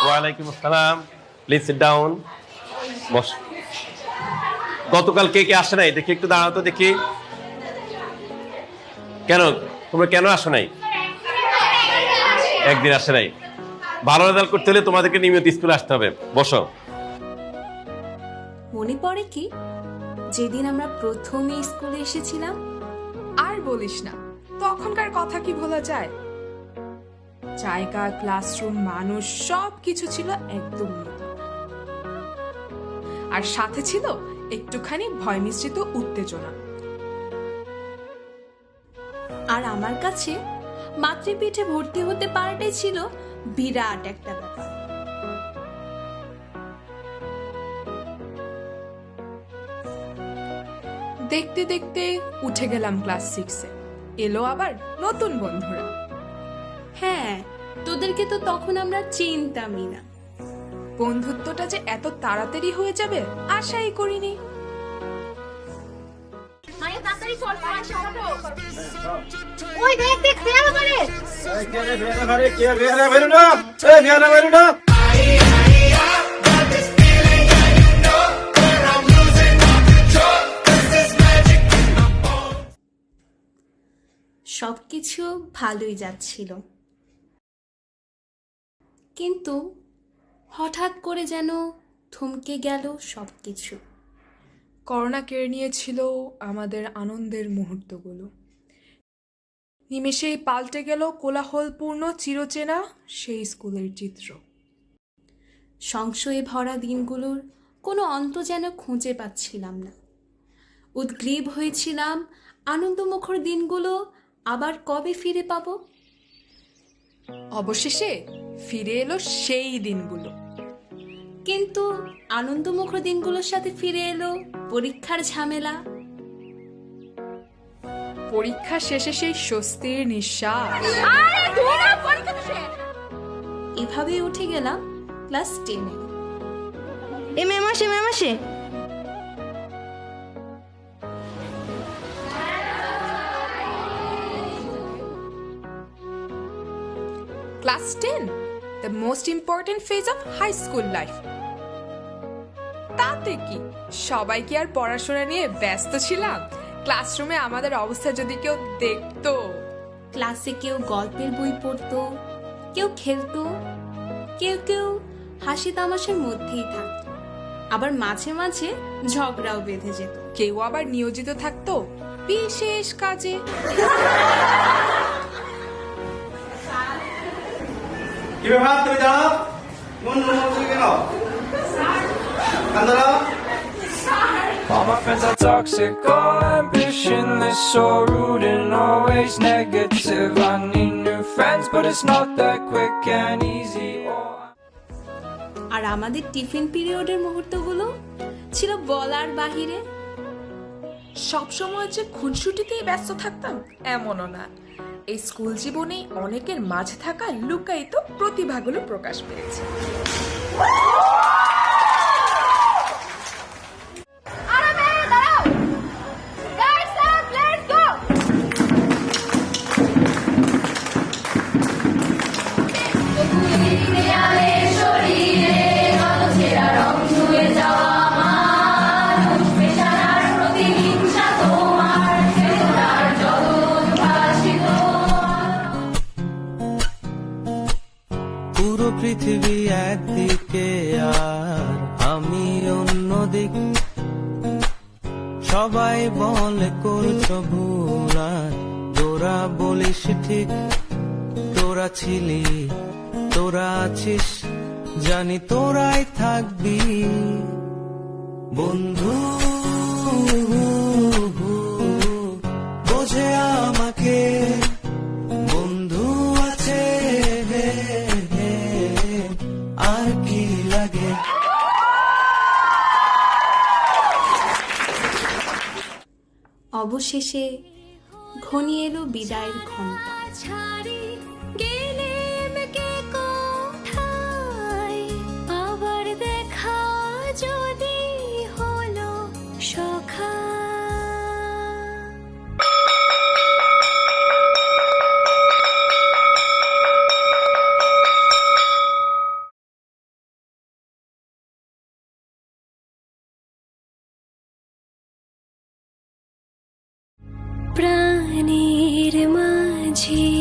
ওয়ালাইকুম আসসালাম। Please sit down. বস। গতকাল কে কে আসে নাই দেখি, একটু দাঁড়াও তো দেখি। কেন তোমরা কেন আসো নাই? একদিন আসে নাই। ভালো রেজাল্ট করতে হলে তোমাদেরকে নিয়মিত স্কুলে আসতে হবে। বসো। মনে পড়ে কি যেদিন আমরা প্রথমে স্কুলে এসেছিলাম? আর বলিস না, তখনকার কথা কি ভোলা যায়? জায়গা, ক্লাসরুম, মানুষ সবকিছু ছিল একদম নতুন। আর সাথে ছিল একটুখানি ভয় মিশ্রিত উত্তেজনা। আর আমার কাছে মাতৃপীঠে ভর্তি হতে পারাটাই ছিল বিরাট একটা ব্যাপার। দেখতে দেখতে উঠে গেলাম ক্লাস 6-এ। এলো আবার নতুন বন্ধুরা। হ্যাঁ, তোদেরকে তো তখন আমরা চিনতামই না। বন্ধুত্বটা যে এত তাড়াতাড়ি হয়ে যাবে আশাই করিনি। ওই দেখ দেখ ফেয়ার করে সবকিছু ভালোই যাচ্ছিল, কিন্তু হঠাৎ করে যেন থমকে গেল সবকিছু। করোনা কেড়ে নিয়েছিল আমাদের আনন্দের মুহূর্তগুলো। নিমেষেই পাল্টে গেল কোলাহলপূর্ণ চিরচেনা সেই স্কুলের চিত্র। সংশয়ে ভরা দিনগুলোর কোনো অন্ত যেন খুঁজে পাচ্ছিলাম না। উদ্গ্রীব হয়েছিলাম আনন্দমুখর দিনগুলো আবার কবে ফিরে পাবো। অবশেষে ফিরে এলো সেই দিনগুলো। কিন্তু আনন্দমুখর দিনগুলোর সাথে ফিরে এলো পরীক্ষার ঝামেলা। পরীক্ষা শেষে সেই স্বস্তির নিঃশ্বাস। এভাবেই উঠে গেলাম ক্লাস 10-এ। এ ম্যাম আসে ম্যাম আসে। Class 10, the most important phase of high school life. তাতে কি সবাই কি আর পড়াশোনা নিয়ে ব্যস্ত ছিলাম? ক্লাসরুমে আমাদের অবস্থা যদি কেউ দেখতো। ক্লাসে কেউ গল্পের বই পড়তো, কেউ খেলতো, কেউ কেউ হাসি তামাশার মধ্যেই থাকতো, আবার মাঝে মাঝে ঝগড়াও বেঁধে যেত। কেউ আবার নিয়োজিত থাকতো বিশেষ কাজে। কি ব্যাপার তুমি জানো? মন মন কেন? কান্দরা? All my friends are toxic, all ambitionless, so rude and always negative. I need new friends, but it's not that quick and easy. আর আমাদের টিফিন পিরিয়ডের মুহূর্তগুলো ছিল বলার বাহিরে। সবসময় যে খুনসুটিতেই ব্যস্ত থাকতাম এমনও না। এই স্কুল জীবনে অনেকের মাঝে থাকা লুকায়িত প্রতিভাগুলো প্রকাশ পেয়েছে। পুরো পৃথিবী একদিকে আর আমি অন্যদিক, সবাই বলে করছো ভুল আর তোরা বলিস ঠিক। তোরা ছিলি, তোরা আছিস, জানি তোরাই থাকবি বন্ধু। বোঝে আমাকে বন্ধু আছে, আর কি লাগে। অবশেষে ঘনিয়ে এলো বিদায়ের ঘণ্টা। বুঝি